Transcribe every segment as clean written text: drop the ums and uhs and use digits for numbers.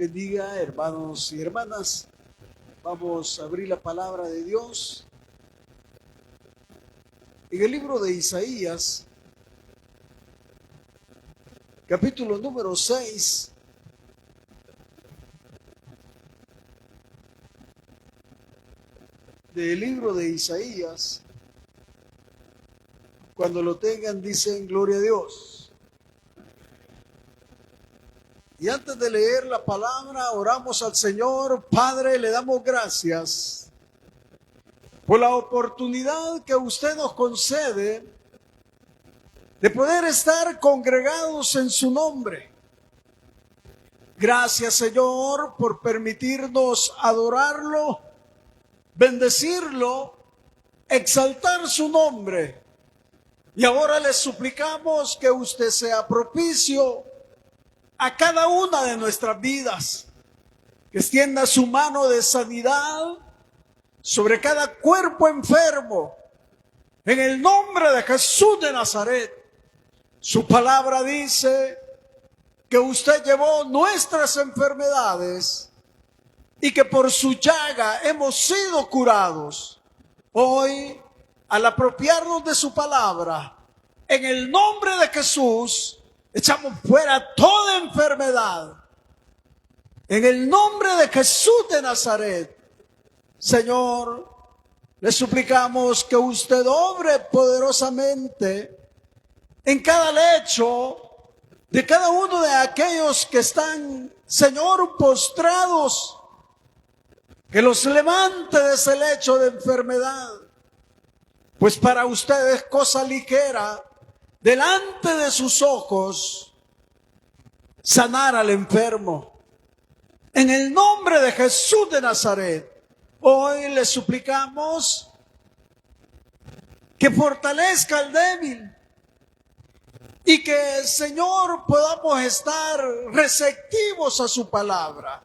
Bendiga, hermanos y hermanas. Vamos a abrir la palabra de Dios en el libro de Isaías, capítulo número 6. Del libro de Isaías. Cuando lo tengan, dicen gloria a Dios. Y antes de leer la palabra, oramos al Señor. Padre, le damos gracias por la oportunidad que usted nos concede de poder estar congregados en su nombre. Gracias, Señor, por permitirnos adorarlo, bendecirlo, exaltar su nombre. Y ahora le suplicamos que usted sea propicio a cada una de nuestras vidas, que extienda su mano de sanidad sobre cada cuerpo enfermo, en el nombre de Jesús de Nazaret. Su palabra dice que usted llevó nuestras enfermedades y que por su llaga hemos sido curados. Hoy, al apropiarnos de su palabra, en el nombre de Jesús, echamos fuera toda enfermedad. En el nombre de Jesús de Nazaret, Señor, le suplicamos que usted obre poderosamente en cada lecho de cada uno de aquellos que están, Señor, postrados, que los levante de ese lecho de enfermedad, pues para usted es cosa ligera, delante de sus ojos, sanar al enfermo. En el nombre de Jesús de Nazaret, hoy le suplicamos que fortalezca al débil y que, Señor, podamos estar receptivos a su palabra,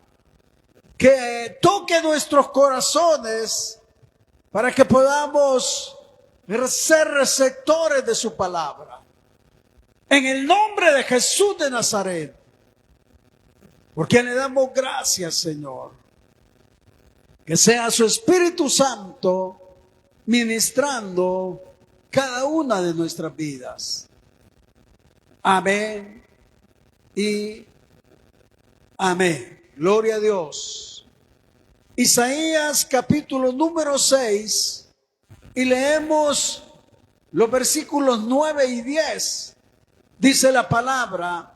que toque nuestros corazones para que podamos ser receptores de su palabra. En el nombre de Jesús de Nazaret, porque le damos gracias, Señor. Que sea su Espíritu Santo ministrando cada una de nuestras vidas. Amén y amén. Gloria a Dios. Isaías capítulo número 6 y leemos los versículos 9 y 10. Dice la palabra,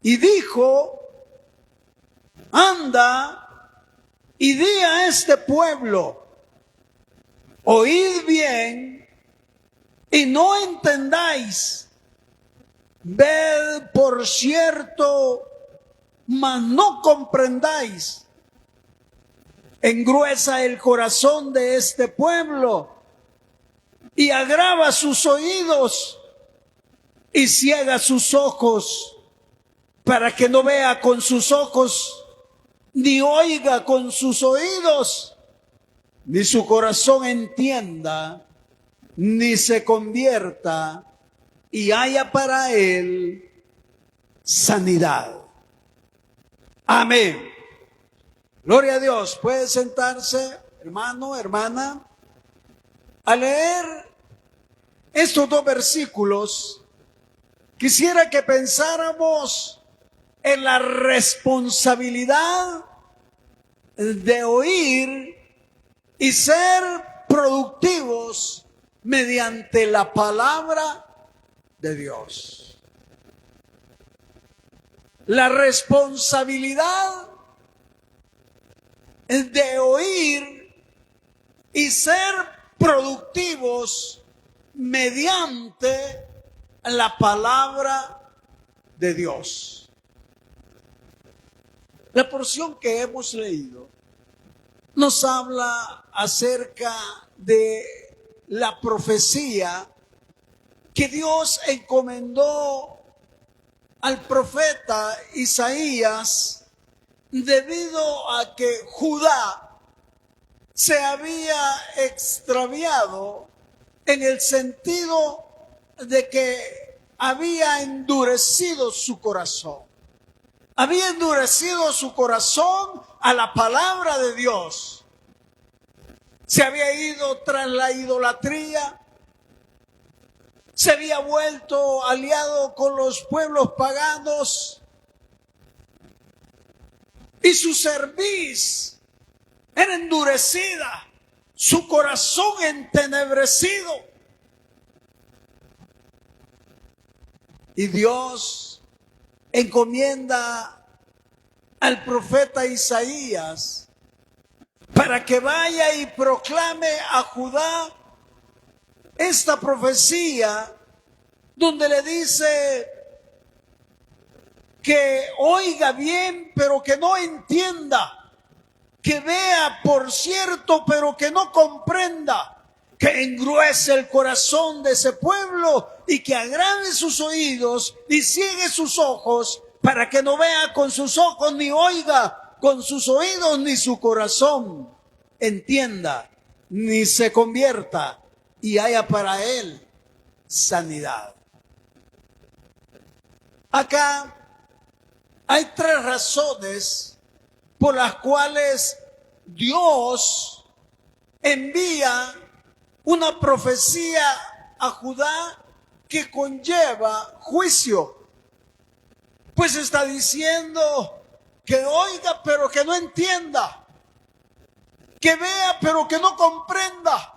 y dijo, anda y di a este pueblo, oíd bien y no entendáis, ved por cierto, mas no comprendáis. Engruesa el corazón de este pueblo y agrava sus oídos y ciega sus ojos, para que no vea con sus ojos, ni oiga con sus oídos, ni su corazón entienda, ni se convierta y haya para él sanidad. Amén. Gloria a Dios. Puede sentarse, hermano, hermana. Al leer estos dos versículos, quisiera que pensáramos en la responsabilidad de oír y ser productivos mediante la palabra de Dios. La responsabilidad de oír y ser productivos mediante la palabra de Dios. La porción que hemos leído nos habla acerca de la profecía que Dios encomendó al profeta Isaías debido a que Judá se había extraviado en el sentido de que había endurecido su corazón. había endurecido su corazón a la palabra de Dios. Se había ido tras la idolatría, se había vuelto aliado con los pueblos paganos y su cerviz era endurecida, su corazón entenebrecido. Y Dios encomienda al profeta Isaías para que vaya y proclame a Judá esta profecía donde le dice que oiga bien, pero que no entienda, que vea por cierto, pero que no comprenda, que engruese el corazón de ese pueblo y que agrave sus oídos y ciegue sus ojos para que no vea con sus ojos ni oiga con sus oídos ni su corazón entienda ni se convierta y haya para él sanidad. Acá hay tres razones por las cuales Dios envía una profecía a Judá que conlleva juicio. Pues está diciendo que oiga pero que no entienda, que vea pero que no comprenda,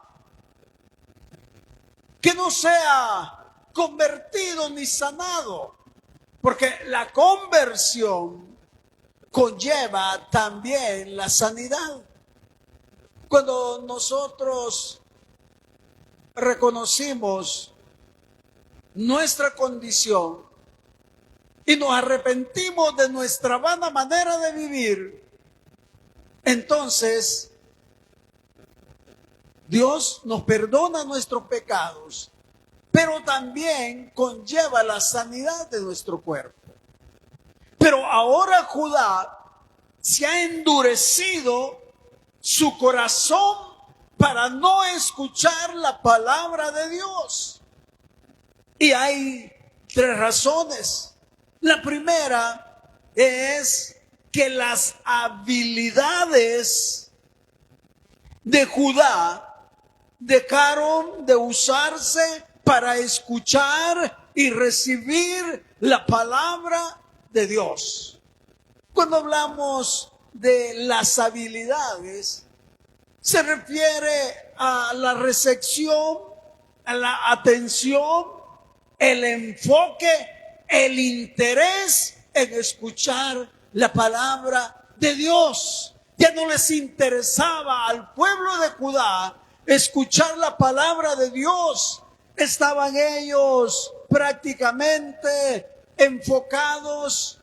que no sea convertido ni sanado, porque la conversión conlleva también la sanidad. Cuando nosotros reconocimos nuestra condición y nos arrepentimos de nuestra vana manera de vivir, entonces Dios nos perdona nuestros pecados, pero también conlleva la sanidad de nuestro cuerpo. Pero ahora Judá se ha endurecido su corazón para no escuchar la palabra de Dios. Y hay tres razones. La primera es que las habilidades de Judá dejaron de usarse para escuchar y recibir la palabra de Dios. Cuando hablamos de las habilidades, se refiere a la recepción, a la atención, el enfoque, el interés en escuchar la palabra de Dios. Ya no les interesaba al pueblo de Judá escuchar la palabra de Dios. Estaban ellos prácticamente enfocados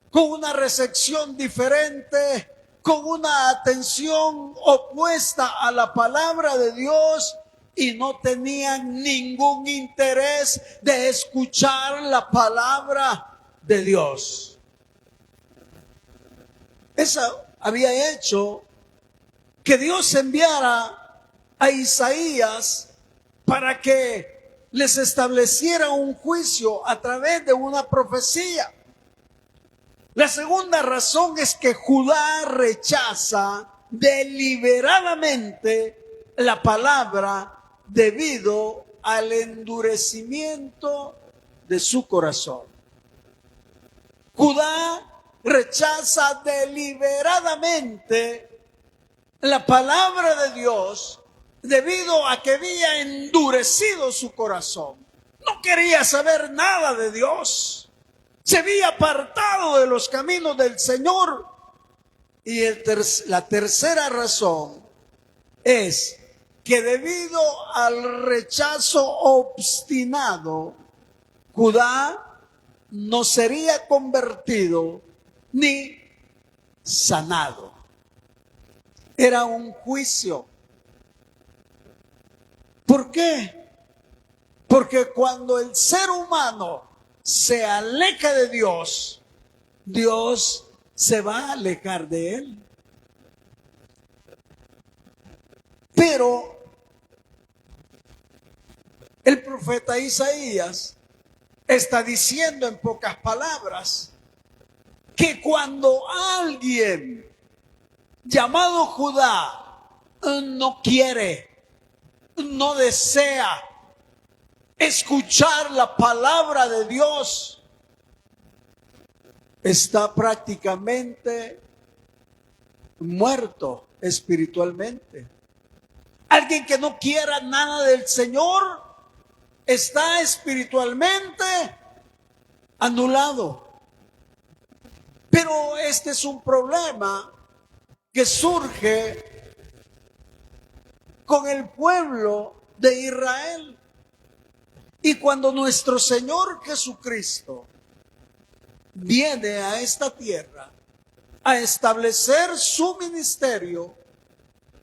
con una recepción diferente, con una atención opuesta a la palabra de Dios y no tenían ningún interés de escuchar la palabra de Dios. Eso había hecho que Dios enviara a Isaías para que les estableciera un juicio a través de una profecía. La segunda razón es que Judá rechaza deliberadamente la palabra debido al endurecimiento de su corazón. Judá rechaza deliberadamente la palabra de Dios debido a que había endurecido su corazón. No quería saber nada de Dios. Se había apartado de los caminos del Señor. Y la tercera razón es que debido al rechazo obstinado, Judá no sería convertido ni sanado. Era un juicio. ¿Por qué? Porque cuando el ser humano se aleja de Dios, Dios se va a alejar de él. Pero el profeta Isaías está diciendo en pocas palabras que cuando alguien llamado Judá no quiere, no desea escuchar la palabra de Dios, está prácticamente muerto espiritualmente. Alguien que no quiera nada del Señor está espiritualmente anulado. Pero este es un problema que surge con el pueblo de Israel. Y cuando nuestro Señor Jesucristo viene a esta tierra a establecer su ministerio,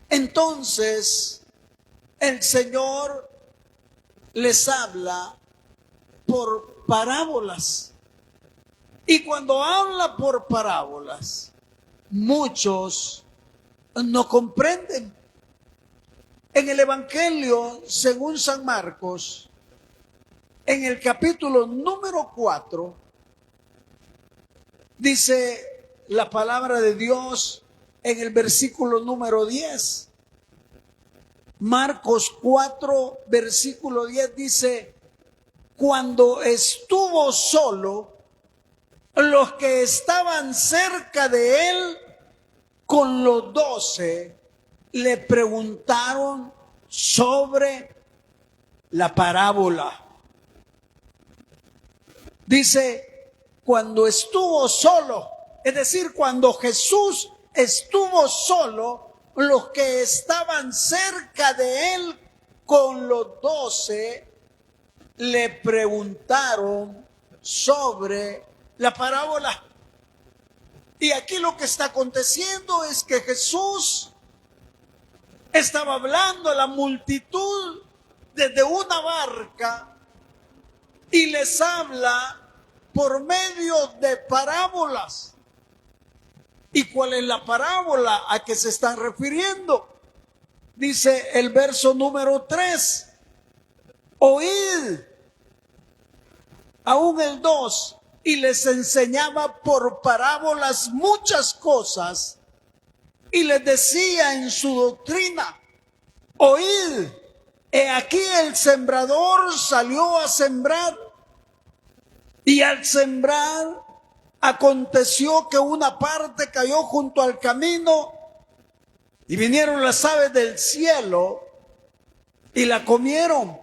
entonces el Señor les habla por parábolas. Y cuando habla por parábolas, muchos no comprenden. En el Evangelio, según San Marcos, en el capítulo número 4, dice la palabra de Dios en el versículo número 10. Marcos 4, versículo 10 dice: cuando estuvo solo, los que estaban cerca de él con los 12 le preguntaron sobre la parábola. Dice, cuando estuvo solo, es decir, cuando Jesús estuvo solo, los que estaban cerca de él con los 12 le preguntaron sobre la parábola. Y aquí lo que está aconteciendo es que Jesús estaba hablando a la multitud desde una barca y les habla por medio de parábolas. ¿Y cuál es la parábola a que se están refiriendo? Dice el verso número 3: oíd, aún el 2, y les enseñaba por parábolas muchas cosas, y les decía en su doctrina: oíd, he aquí el sembrador salió a sembrar, y al sembrar aconteció que una parte cayó junto al camino, y vinieron las aves del cielo y la comieron.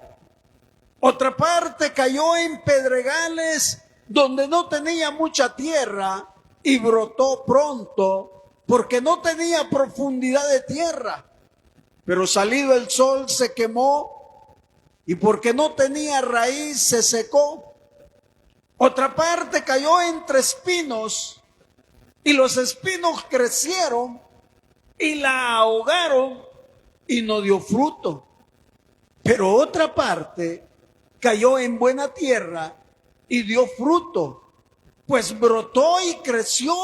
Otra parte cayó en pedregales donde no tenía mucha tierra, y brotó pronto porque no tenía profundidad de tierra. Pero salido el sol se quemó, y porque no tenía raíz se secó. Otra parte cayó entre espinos, y los espinos crecieron y la ahogaron, y no dio fruto. Pero otra parte cayó en buena tierra y dio fruto, pues brotó y creció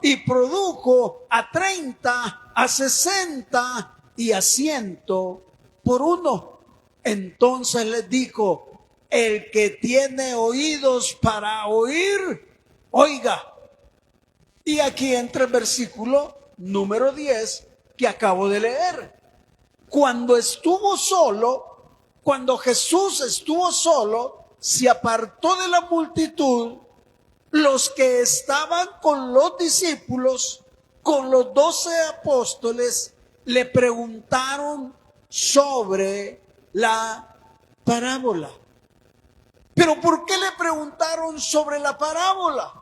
y produjo a 30, a 60 y a 100 por uno. Entonces les dijo: el que tiene oídos para oír, oiga. Y aquí entra el versículo número 10 que acabo de leer. Cuando estuvo solo, cuando Jesús estuvo solo, se apartó de la multitud. Los que estaban con los discípulos, con los 12 apóstoles, le preguntaron sobre la parábola. ¿Pero por qué le preguntaron sobre la parábola?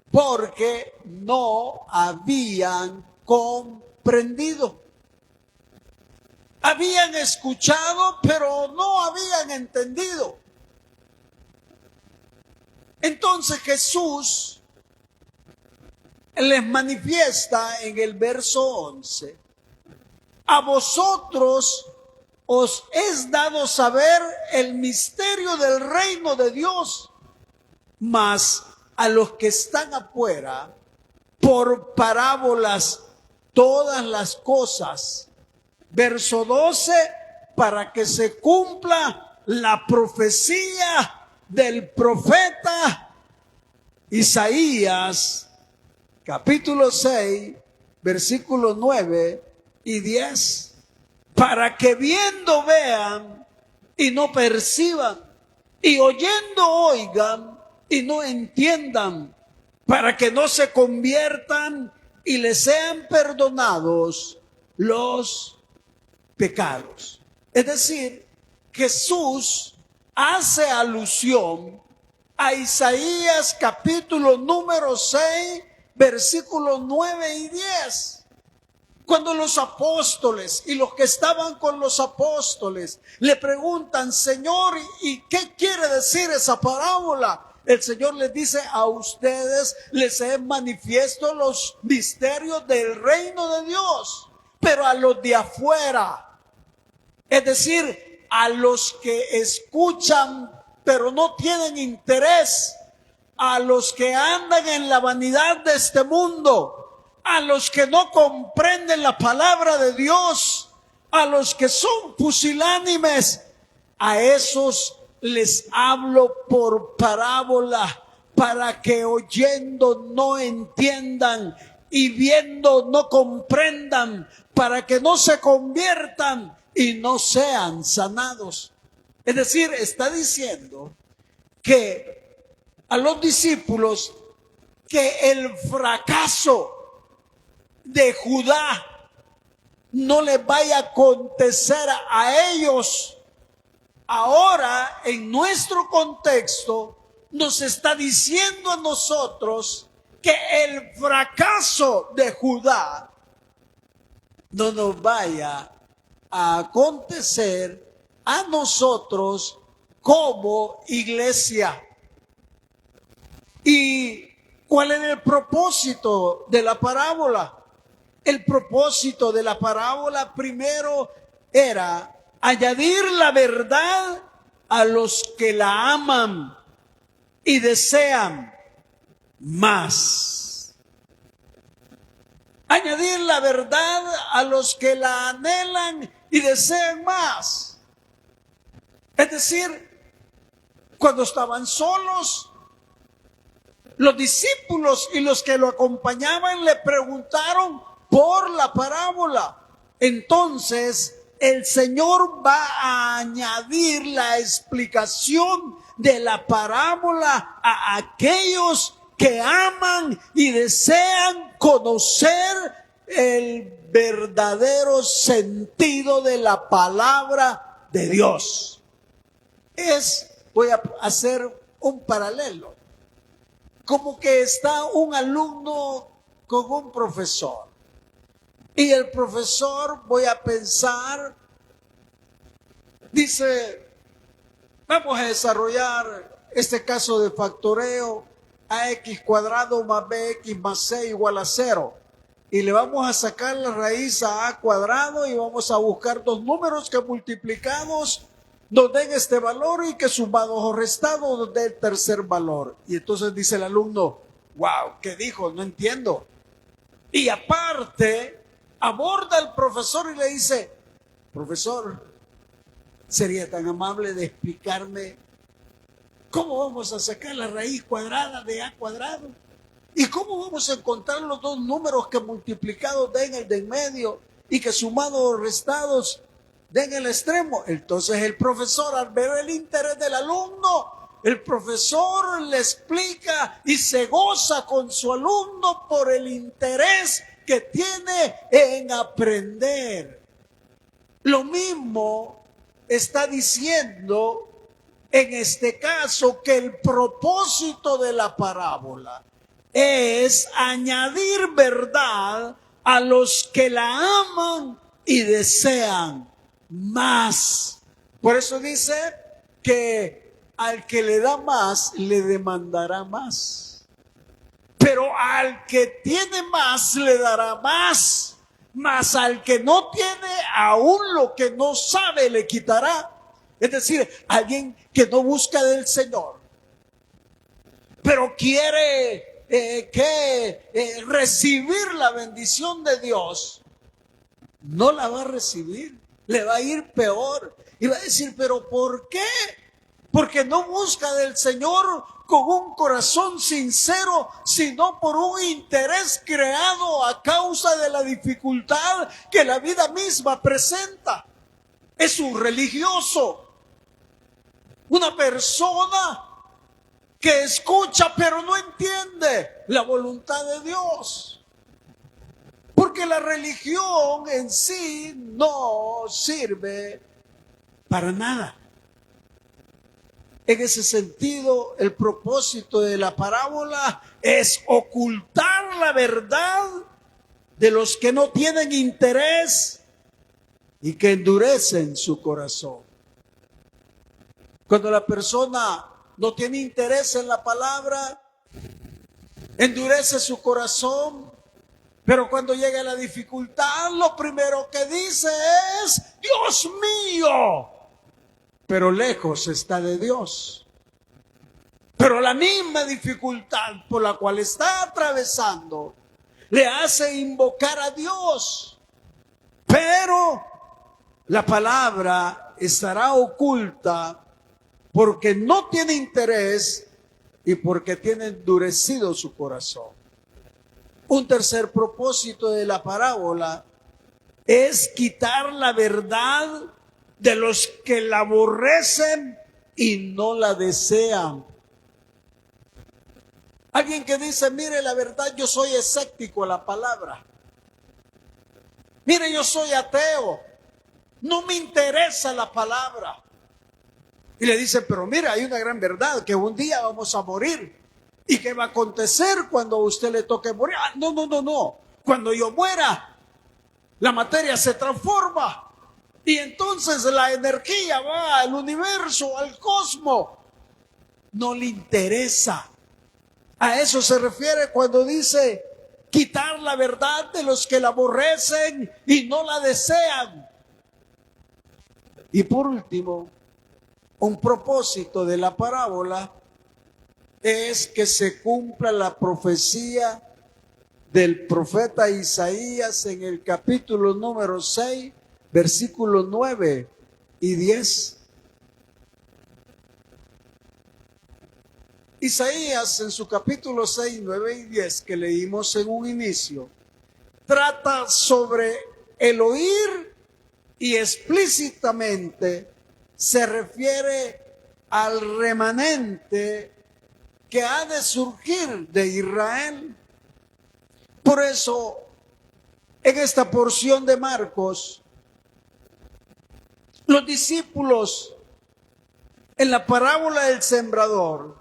Porque no habían comprendido. Habían escuchado, pero no habían entendido. Entonces Jesús les manifiesta en el verso 11: a vosotros os es dado saber el misterio del reino de Dios, mas a los que están afuera, por parábolas todas las cosas. Verso 12, para que se cumpla la profecía del profeta Isaías, capítulo 6, versículos 9 y 10. Para que viendo vean y no perciban, y oyendo oigan y no entiendan, para que no se conviertan y les sean perdonados los pecados. Es decir, Jesús hace alusión a Isaías capítulo número 6, versículos 9 y 10. Cuando los apóstoles y los que estaban con los apóstoles le preguntan, Señor, ¿y qué quiere decir esa parábola? El Señor les dice, a ustedes les he manifiesto los misterios del reino de Dios, pero a los de afuera, es decir, a los que escuchan pero no tienen interés, a los que andan en la vanidad de este mundo, a los que no comprenden la palabra de Dios, a los que son pusilánimes, a esos les hablo por parábola, para que oyendo no entiendan y viendo no comprendan, para que no se conviertan y no sean sanados. Es decir, está diciendo que a los discípulos que el fracaso de Judá no les vaya a acontecer a ellos. Ahora, en nuestro contexto, nos está diciendo a nosotros que el fracaso de Judá no nos vaya a acontecer a nosotros como iglesia. ¿Y cuál es el propósito de la parábola? El propósito de la parábola primero era añadir la verdad a los que la aman y desean más. Añadir la verdad a los que la anhelan y desean más. Es decir, cuando estaban solos, los discípulos y los que lo acompañaban le preguntaron por la parábola. Entonces, el Señor va a añadir la explicación de la parábola a aquellos que aman y desean conocer el verdadero sentido de la palabra de Dios. Voy a hacer un paralelo. Como que está un alumno con un profesor. Y el profesor, voy a pensar, dice, vamos a desarrollar este caso de factoreo, ax cuadrado más bx más c igual a 0. Y le vamos a sacar la raíz a a cuadrado y vamos a buscar dos números que multiplicados nos den este valor y que sumados o restados nos den el tercer valor. Y entonces dice el alumno, wow, ¿qué dijo? No entiendo. Y aparte, aborda al profesor y le dice, profesor, ¿sería tan amable de explicarme cómo vamos a sacar la raíz cuadrada de a cuadrado? ¿Y cómo vamos a encontrar los dos números que multiplicados den el de en medio y que sumados o restados den el extremo? Entonces el profesor, al ver el interés del alumno, el profesor le explica y se goza con su alumno por el interés que tiene en aprender. Lo mismo está diciendo en este caso, que el propósito de la parábola es añadir verdad a los que la aman y desean más. Por eso dice que al que le da más, le demandará más. Pero al que tiene más, le dará más. Mas al que no tiene, aún lo que no sabe, le quitará. Es decir, alguien que no busca del Señor, pero quiere recibir la bendición de Dios, no la va a recibir, le va a ir peor. Y va a decir, ¿pero por qué? Porque no busca del Señor, con un corazón sincero, sino por un interés creado a causa de la dificultad que la vida misma presenta. Es un religioso, una persona que escucha pero no entiende la voluntad de Dios. Porque la religión en sí no sirve para nada. En ese sentido, el propósito de la parábola es ocultar la verdad de los que no tienen interés y que endurecen su corazón. Cuando la persona no tiene interés en la palabra, endurece su corazón, pero cuando llega la dificultad, lo primero que dice es: Dios mío, pero lejos está de Dios. Pero la misma dificultad por la cual está atravesando le hace invocar a Dios. Pero la palabra estará oculta porque no tiene interés y porque tiene endurecido su corazón. Un tercer propósito de la parábola es quitar la verdad de los que la aborrecen y no la desean. Alguien que dice: mire, la verdad, yo soy escéptico a la palabra. Mire, yo soy ateo. No me interesa la palabra. Y le dicen: pero mira, hay una gran verdad, que un día vamos a morir. ¿Y qué va a acontecer cuando a usted le toque morir? Ah, no. Cuando yo muera, la materia se transforma. Y entonces la energía va al universo, al cosmos. No le interesa. A eso se refiere cuando dice quitar la verdad de los que la aborrecen y no la desean. Y por último, un propósito de la parábola es que se cumpla la profecía del profeta Isaías en el capítulo número 6, versículos 9 y 10. Isaías, en su capítulo 6, 9 y 10, que leímos en un inicio, trata sobre el oír y explícitamente se refiere al remanente que ha de surgir de Israel. Por eso, en esta porción de Marcos, los discípulos, en la parábola del sembrador,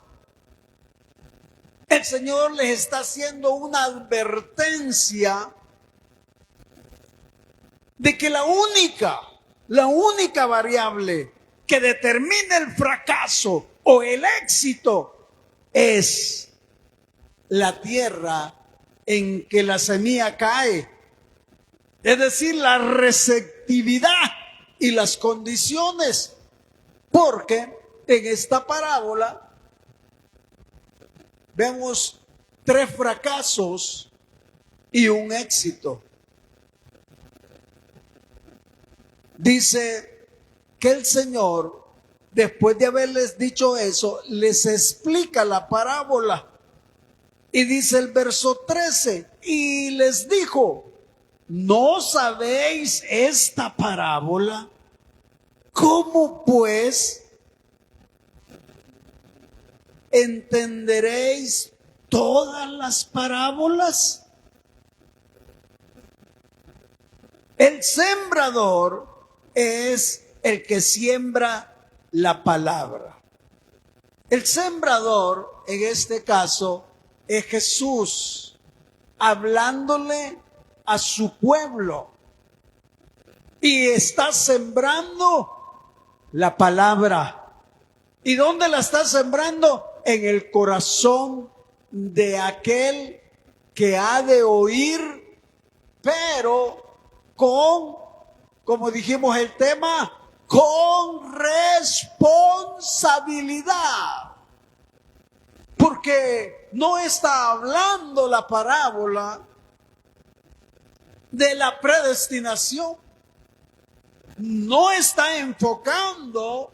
el Señor les está haciendo una advertencia de que la única variable que determina el fracaso o el éxito es la tierra en que la semilla cae. Es decir, la receptividad y las condiciones. Porque en esta parábola vemos 3 fracasos y un éxito. Dice que el Señor, después de haberles dicho eso, les explica la parábola. Y dice el verso 13, y les dijo: ¿no sabéis esta parábola? ¿Cómo pues entenderéis todas las parábolas? El sembrador es el que siembra la palabra. El sembrador, en este caso, es Jesús, hablándole a su pueblo. Y está sembrando la palabra. ¿Y dónde la está sembrando? En el corazón de aquel que ha de oír, pero como dijimos el tema, con responsabilidad. Porque no está hablando la parábola de la predestinación. No está enfocando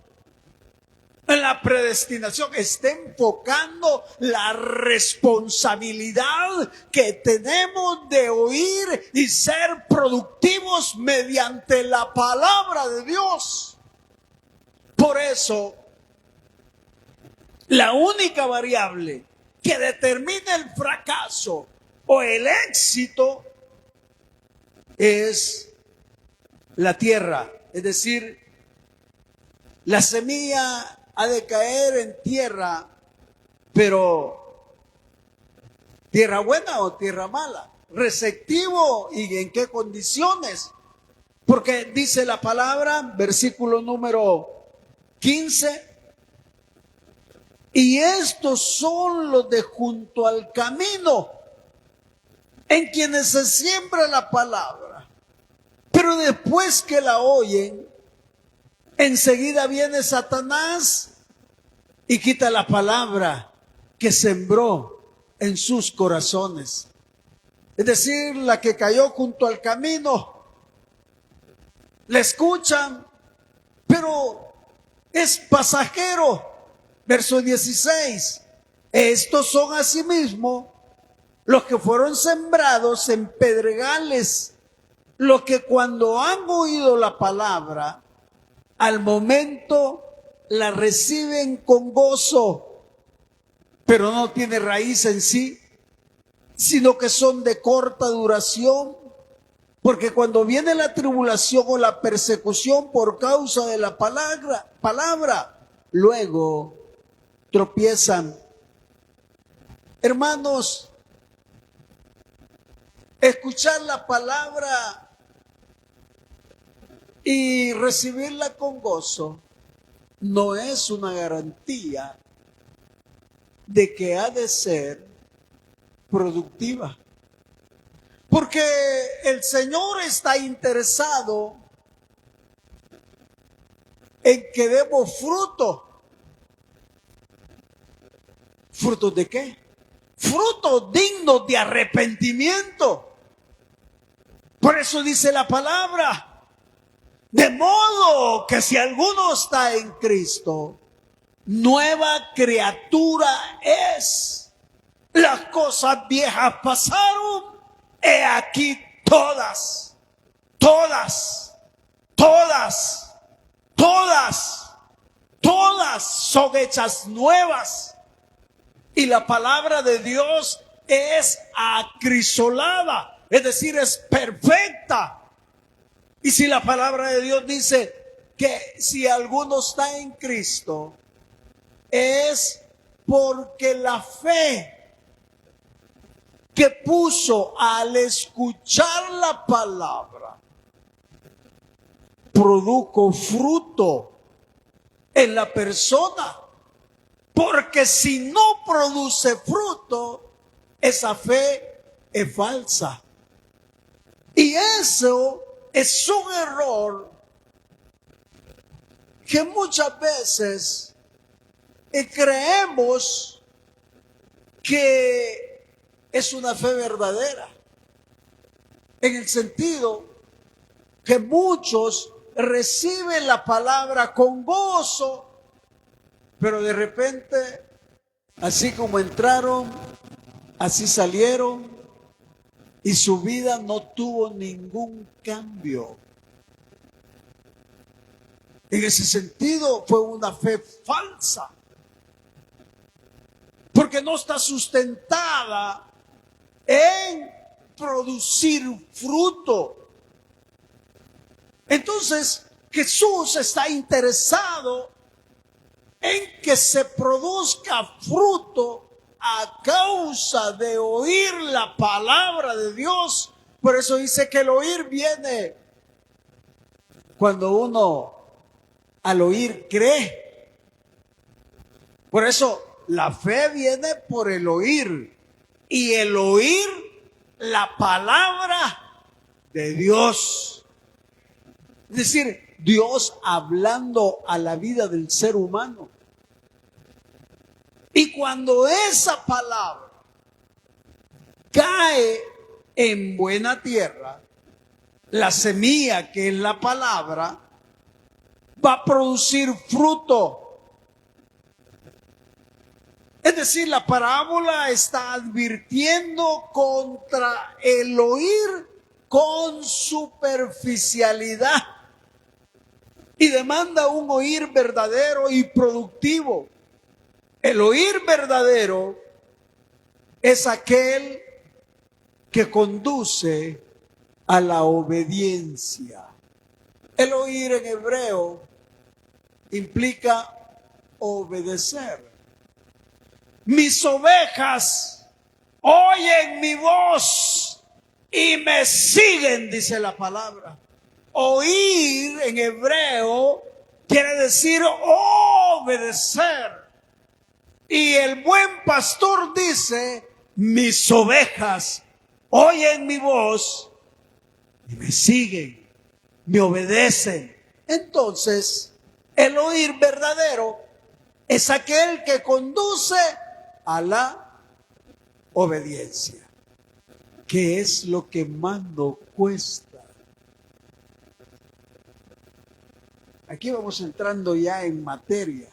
la predestinación, está enfocando la responsabilidad que tenemos de oír y ser productivos mediante la palabra de Dios. Por eso, la única variable que determina el fracaso o el éxito es la tierra. Es decir, la semilla ha de caer en tierra, pero tierra buena o tierra mala, receptivo y en qué condiciones. Porque dice la palabra, versículo número 15, y estos son los de junto al camino, en quienes se siembra la palabra, pero después que la oyen, enseguida viene Satanás y quita la palabra que sembró en sus corazones. Es decir, la que cayó junto al camino, la escuchan, pero es pasajero. Verso 16, estos son asimismo los que fueron sembrados en pedregales, los que cuando han oído la palabra, al momento la reciben con gozo, pero no tiene raíz en sí, sino que son de corta duración, porque cuando viene la tribulación o la persecución por causa de la palabra, luego tropiezan. Hermanos, escuchar la palabra y recibirla con gozo no es una garantía de que ha de ser productiva. Porque el Señor está interesado en que demos fruto. ¿Frutos de qué? Frutos dignos de arrepentimiento. Por eso dice la palabra, de modo que si alguno está en Cristo, nueva criatura es. Las cosas viejas pasaron, he aquí todas son hechas nuevas. Y la palabra de Dios es acrisolada, es decir, es perfecta. Y si la palabra de Dios dice que si alguno está en Cristo, es porque la fe que puso al escuchar la palabra produjo fruto en la persona. Porque si no produce fruto, esa fe es falsa. Y eso es un error que muchas veces creemos que es una fe verdadera. En el sentido que muchos reciben la palabra con gozo, pero de repente, así como entraron, así salieron, y su vida no tuvo ningún cambio. En ese sentido, fue una fe falsa, porque no está sustentada en producir fruto. Entonces, Jesús está interesado en que se produzca fruto a causa de oír la palabra de Dios. Por eso dice que el oír viene cuando uno al oír cree. Por eso la fe viene por el oír, y el oír la palabra de Dios. Es decir, Dios hablando a la vida del ser humano. Y cuando esa palabra cae en buena tierra, la semilla que es la palabra va a producir fruto. Es decir, la parábola está advirtiendo contra el oír con superficialidad y demanda un oír verdadero y productivo. El oír verdadero es aquel que conduce a la obediencia. El oír en hebreo implica obedecer. Mis ovejas oyen mi voz y me siguen, dice la palabra. Oír en hebreo quiere decir obedecer. Y el buen pastor dice, mis ovejas oyen mi voz y me siguen, me obedecen. Entonces, el oír verdadero es aquel que conduce a la obediencia, que es lo que más nos cuesta. Aquí vamos entrando ya en materia.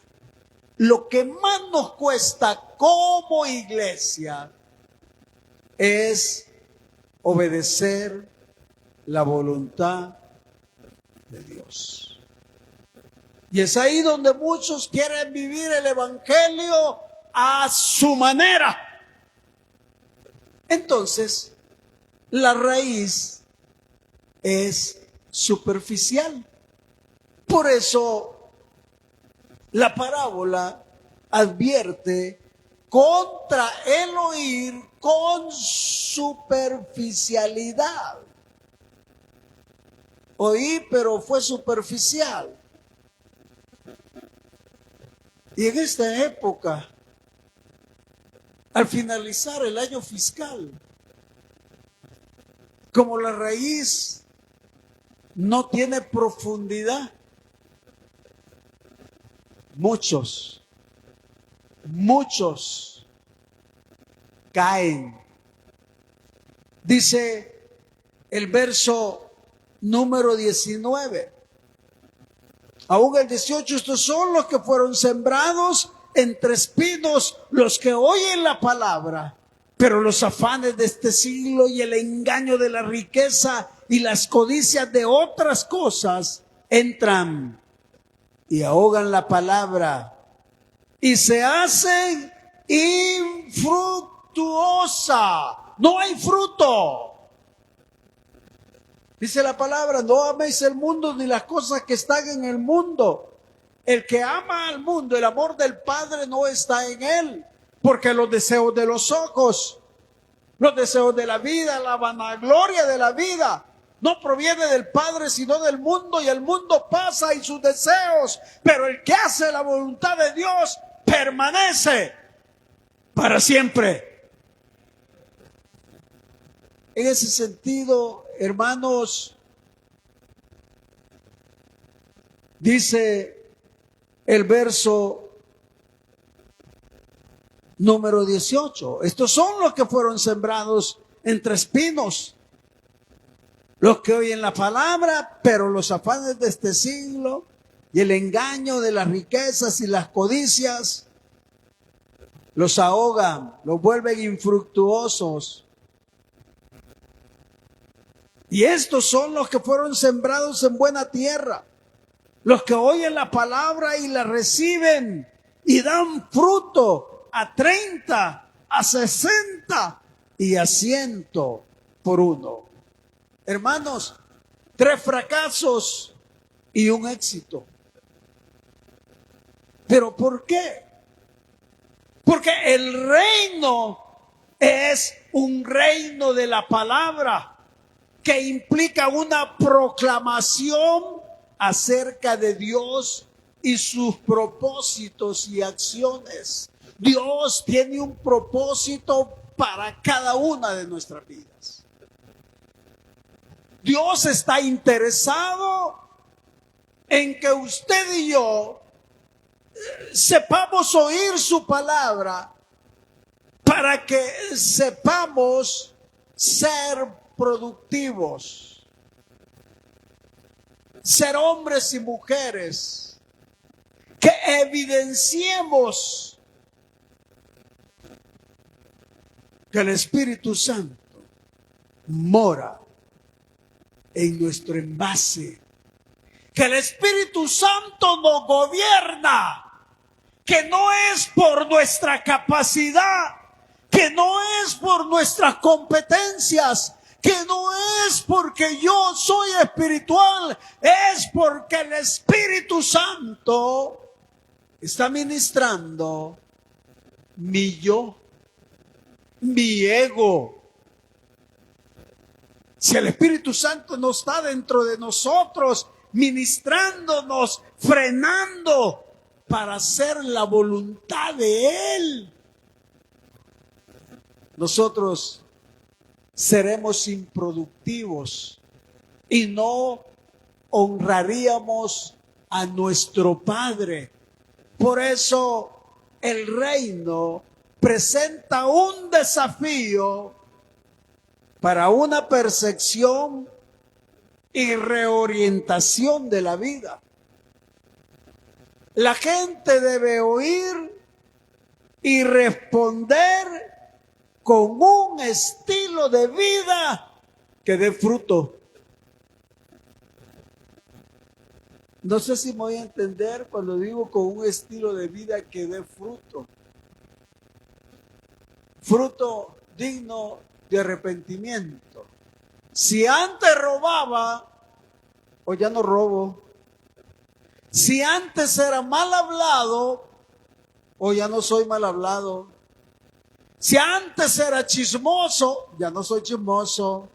Lo que más nos cuesta como iglesia es obedecer la voluntad de Dios. Y es ahí donde muchos quieren vivir el evangelio a su manera. Entonces, la raíz es superficial. Por eso, la parábola advierte contra el oír con superficialidad. Oí, pero fue superficial. Y en esta época, al finalizar el año fiscal, como la raíz no tiene profundidad, muchos caen. Dice el verso número 19. Aún el 18, estos son los que fueron sembrados entre espinos, los que oyen la palabra, pero los afanes de este siglo y el engaño de la riqueza y las codicias de otras cosas entran y ahogan la palabra y se hacen infructuosa. No hay fruto. Dice la palabra, no améis el mundo ni las cosas que están en el mundo. El que ama al mundo, el amor del Padre no está en él. Porque los deseos de los ojos, los deseos de la vida, la vanagloria de la vida, no proviene del Padre sino del mundo, y el mundo pasa y sus deseos. Pero el que hace la voluntad de Dios permanece para siempre. En ese sentido, hermanos, dice el verso número 18. Estos son los que fueron sembrados entre espinos, los que oyen la palabra, pero los afanes de este siglo y el engaño de las riquezas y las codicias los ahogan, los vuelven infructuosos. Y estos son los que fueron sembrados en buena tierra, los que oyen la palabra y la reciben y dan fruto a 30, a 60 y a 100 por uno. Hermanos, 3 fracasos y un éxito. ¿Pero por qué? Porque el reino es un reino de la palabra que implica una proclamación acerca de Dios y sus propósitos y acciones. Dios tiene un propósito para cada una de nuestras vidas. Dios está interesado en que usted y yo sepamos oír su palabra para que sepamos ser productivos, ser hombres y mujeres que evidenciemos que el Espíritu Santo mora en nuestro envase, que el Espíritu Santo nos gobierna, que no es por nuestra capacidad, que no es por nuestras competencias, que no es porque yo soy espiritual, es porque el Espíritu Santo está ministrando mi yo, mi ego. Si el Espíritu Santo no está dentro de nosotros, ministrándonos, frenando para hacer la voluntad de Él, nosotros seremos improductivos y no honraríamos a nuestro Padre. Por eso el reino presenta un desafío para una percepción y reorientación de la vida. La gente debe oír y responder con un estilo de vida que dé fruto. No sé si me voy a entender cuando digo con un estilo de vida que dé fruto. Fruto digno de arrepentimiento. Si antes robaba, hoy ya no robo. Si antes era mal hablado, hoy ya no soy mal hablado. Si antes era chismoso, ya no soy chismoso.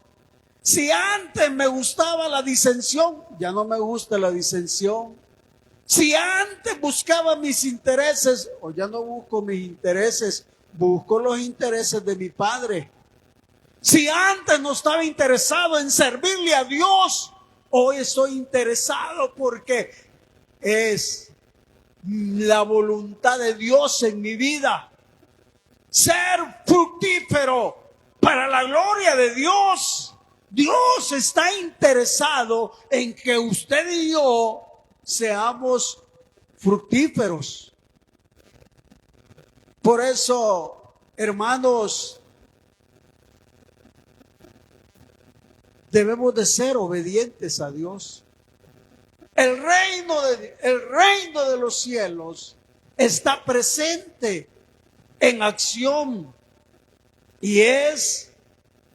Si antes me gustaba la disensión, ya no me gusta la disensión. Si antes buscaba mis intereses, hoy ya no busco mis intereses, busco los intereses de mi Padre. Si antes no estaba interesado en servirle a Dios, hoy estoy interesado porque es la voluntad de Dios en mi vida. Ser fructífero para la gloria de Dios. Dios está interesado en que usted y yo seamos fructíferos. Por eso, hermanos, debemos de ser obedientes a Dios. El reino de los cielos está presente en acción y es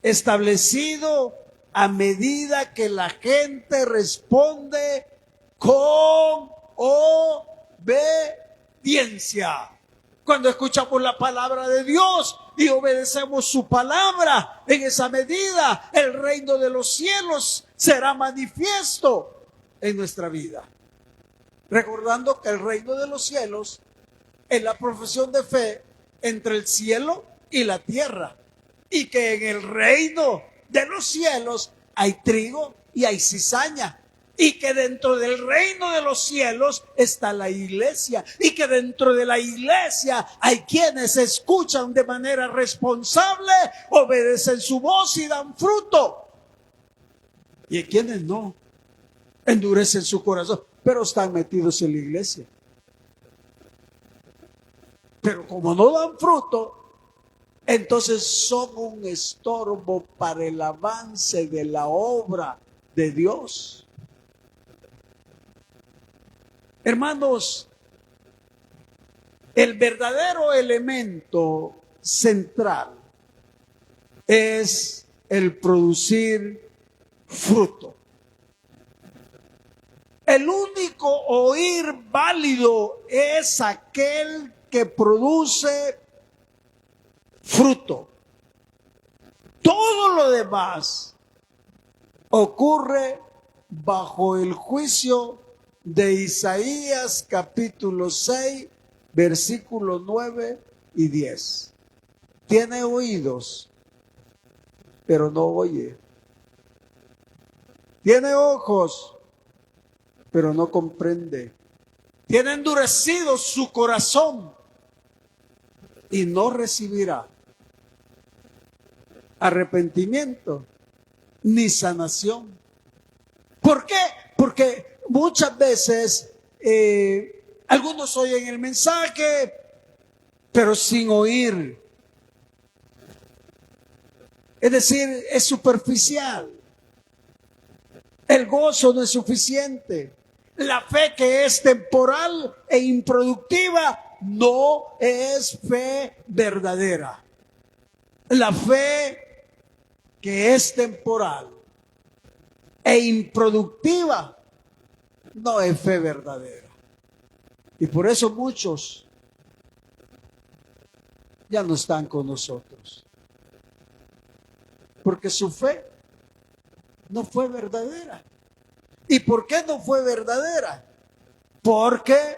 establecido a medida que la gente responde con obediencia. Cuando escuchamos la palabra de Dios y obedecemos su palabra, en esa medida el reino de los cielos será manifiesto en nuestra vida. Recordando que el reino de los cielos es la profesión de fe entre el cielo y la tierra, y que en el reino de los cielos hay trigo y hay cizaña, y que dentro del reino de los cielos está la iglesia, y que dentro de la iglesia hay quienes escuchan de manera responsable, obedecen su voz y dan fruto, y hay quienes no, endurecen su corazón, pero están metidos en la iglesia. Pero como no dan fruto, entonces son un estorbo para el avance de la obra de Dios. Hermanos, el verdadero elemento central es el producir fruto. El único oír válido es aquel que produce fruto. Todo lo demás ocurre bajo el juicio de Isaías capítulo 6, versículos 9 y 10. Tiene oídos, pero no oye. Tiene ojos, pero no comprende. Tiene endurecido su corazón y no recibirá arrepentimiento ni sanación. ¿Por qué? Porque muchas veces algunos oyen el mensaje, pero sin oír. Es decir, es superficial. El gozo no es suficiente. La fe que es temporal e improductiva no es fe verdadera. La fe que es temporal e improductiva no es fe verdadera. Y por eso muchos ya no están con nosotros. Porque su fe no fue verdadera. ¿Y por qué no fue verdadera? Porque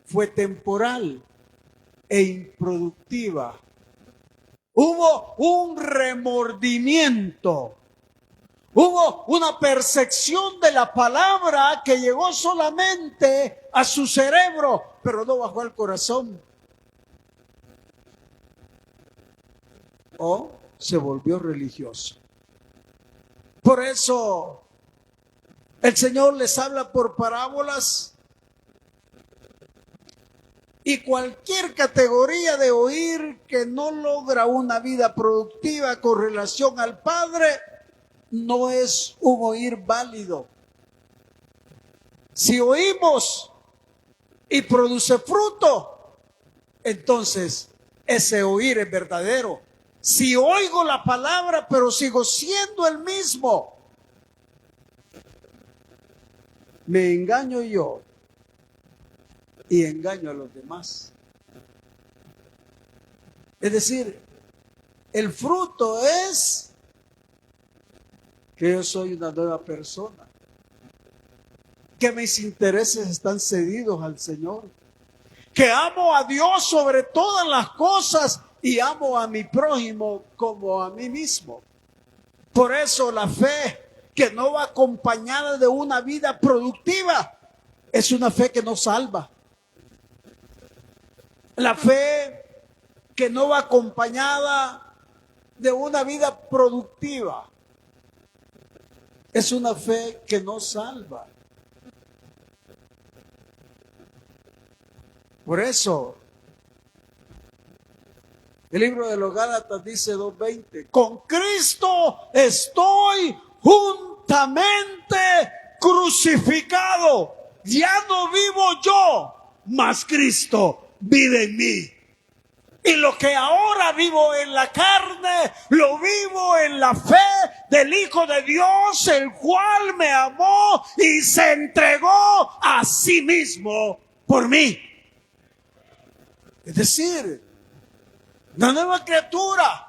fue temporal e improductiva. Hubo un remordimiento. Hubo una percepción de la palabra que llegó solamente a su cerebro, pero no bajó al corazón. O se volvió religioso. Por eso el Señor les habla por parábolas, y cualquier categoría de oír que no logra una vida productiva con relación al Padre no es un oír válido. Si oímos y produce fruto, entonces ese oír es verdadero. Si oigo la palabra pero sigo siendo el mismo, me engaño yo y engaño a los demás. Es decir, el fruto es que yo soy una nueva persona, que mis intereses están cedidos al Señor, que amo a Dios sobre todas las cosas y amo a mi prójimo como a mí mismo. Por eso la fe que no va acompañada de una vida productiva es una fe que no salva. La fe que no va acompañada de una vida productiva es una fe que no salva. Por eso el libro de los Gálatas dice 2:20, con Cristo estoy juntamente crucificado. Ya no vivo yo, mas Cristo vive en mí. Y lo que ahora vivo en la carne, lo vivo en la fe del Hijo de Dios, el cual me amó y se entregó a sí mismo por mí. Es decir, una nueva criatura,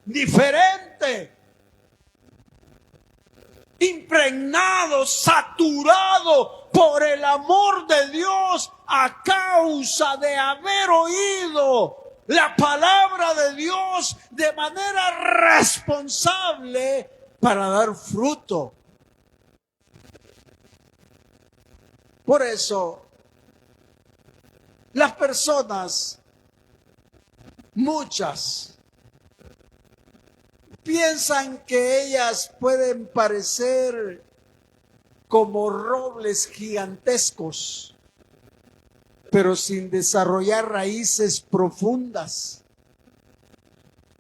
diferente, impregnado, saturado por el amor de Dios a causa de haber oído la palabra de Dios de manera responsable para dar fruto. Por eso, las personas, muchas, piensan que ellas pueden parecer como robles gigantescos, pero sin desarrollar raíces profundas.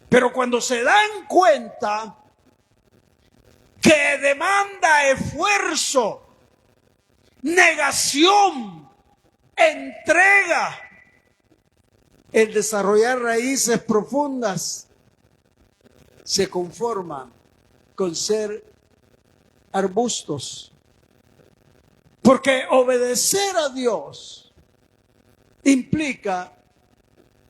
Pero cuando se dan cuenta que demanda esfuerzo, negación, entrega, el desarrollar raíces profundas, se conforman con ser arbustos. Porque obedecer a Dios implica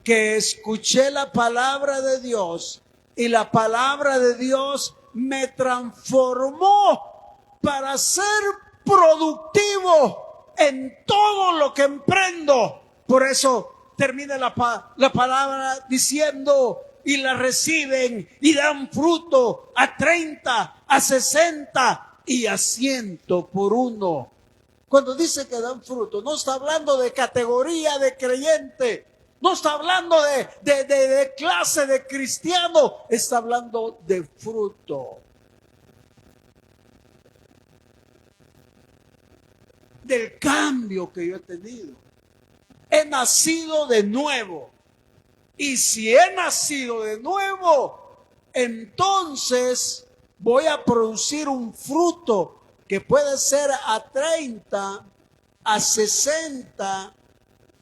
que escuché la palabra de Dios y la palabra de Dios me transformó para ser productivo en todo lo que emprendo. Por eso termina la palabra diciendo, y la reciben y dan fruto a 30, a 60 y a 100 por uno. Cuando dice que dan fruto, no está hablando de categoría de creyente, no está hablando de clase de cristiano, está hablando de fruto. Del cambio que yo he tenido. He nacido de nuevo. Y si he nacido de nuevo, entonces voy a producir un fruto que puede ser a 30, a 60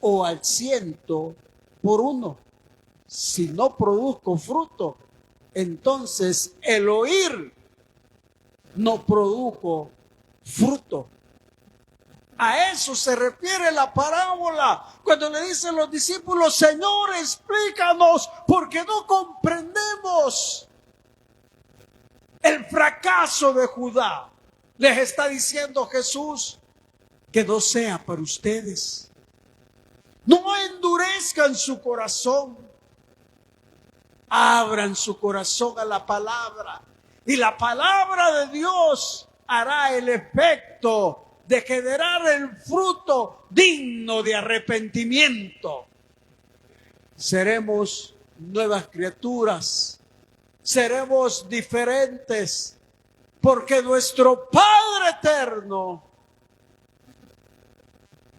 o al 100 por uno. Si no produzco fruto, entonces el oír no produjo fruto. A eso se refiere la parábola, cuando le dicen los discípulos: Señor, explícanos, porque no comprendemos. El fracaso de Judá, les está diciendo Jesús, que no sea para ustedes. No endurezcan su corazón, abran su corazón a la palabra, y la palabra de Dios hará el efecto de generar el fruto digno de arrepentimiento. Seremos nuevas criaturas, seremos diferentes, porque nuestro Padre eterno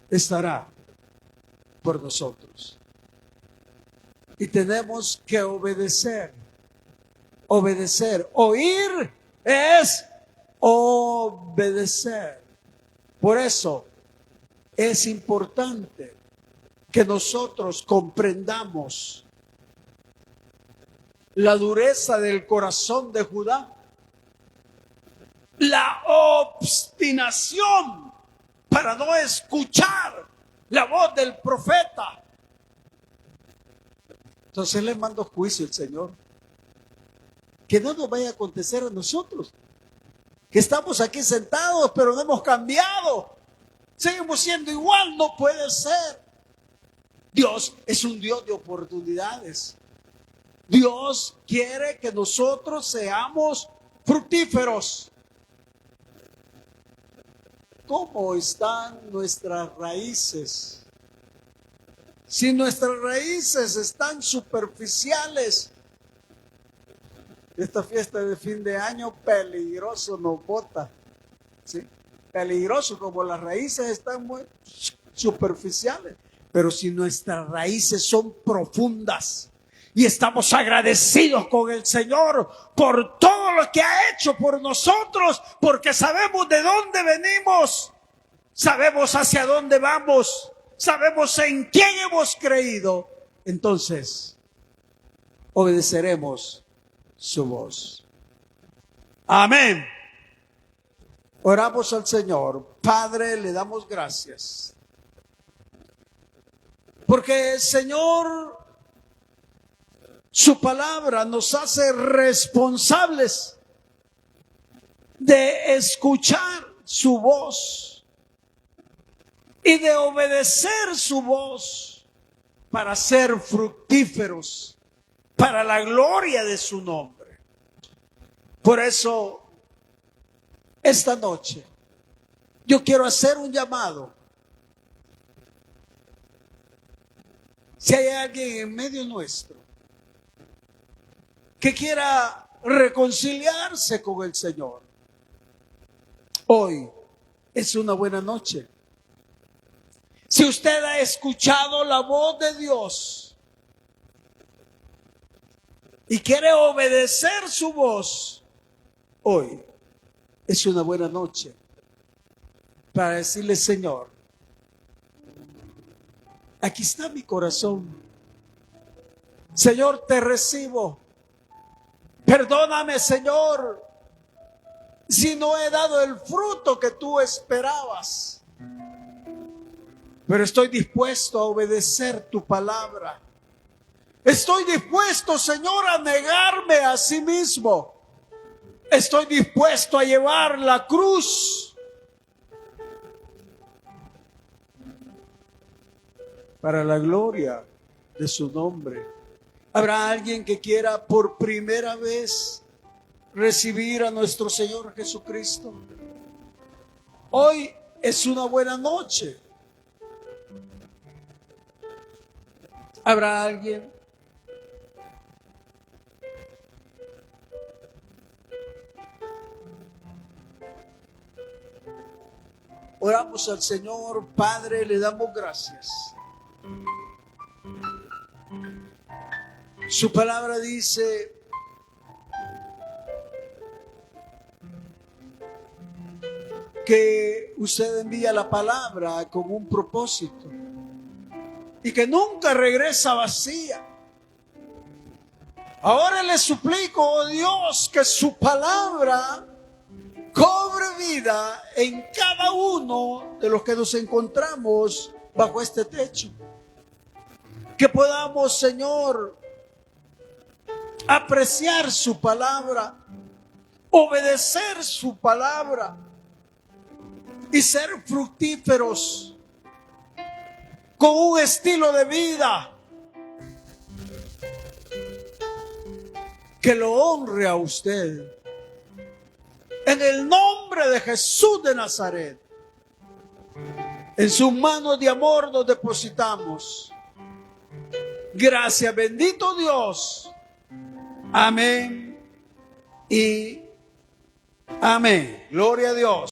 estará por nosotros. Y tenemos que obedecer. Obedecer. Oír es obedecer. Por eso es importante que nosotros comprendamos la dureza del corazón de Judá, la obstinación para no escuchar la voz del profeta. Entonces le mando juicio al Señor. Que no nos vaya a acontecer a nosotros, que estamos aquí sentados pero no hemos cambiado, seguimos siendo igual. No puede ser. Dios es un Dios de oportunidades. Dios quiere que nosotros seamos fructíferos. ¿Cómo están nuestras raíces? Si nuestras raíces están superficiales, esta fiesta de fin de año peligroso nos bota, ¿sí? Peligroso, como las raíces están muy superficiales. Pero si nuestras raíces son profundas y estamos agradecidos con el Señor por todo lo que ha hecho por nosotros, porque sabemos de dónde venimos, sabemos hacia dónde vamos, sabemos en quién hemos creído, entonces obedeceremos su voz. Amén. Oramos al Señor. Padre, le damos gracias, porque el Señor, su palabra nos hace responsables de escuchar su voz y de obedecer su voz para ser fructíferos, para la gloria de su nombre. Por eso, esta noche, yo quiero hacer un llamado. Si hay alguien en medio nuestro que quiera reconciliarse con el Señor, hoy es una buena noche. Si usted ha escuchado la voz de Dios y quiere obedecer su voz, hoy es una buena noche para decirle: Señor, aquí está mi corazón. Señor, te recibo. Perdóname, Señor, si no he dado el fruto que tú esperabas. Pero estoy dispuesto a obedecer tu palabra. Estoy dispuesto, Señor, a negarme a sí mismo. Estoy dispuesto a llevar la cruz para la gloria de su nombre. ¿Habrá alguien que quiera por primera vez recibir a nuestro Señor Jesucristo? Hoy es una buena noche. ¿Habrá alguien? Oramos al Señor. Padre, le damos gracias. Su palabra dice que usted envía la palabra con un propósito y que nunca regresa vacía. Ahora le suplico, oh Dios, que su palabra cobre vida en cada uno de los que nos encontramos bajo este techo. Que podamos, Señor, apreciar su palabra, obedecer su palabra y ser fructíferos con un estilo de vida que lo honre a usted. En el nombre de Jesús de Nazaret, en sus manos de amor nos depositamos. Gracias, bendito Dios. Amén y amén. Gloria a Dios.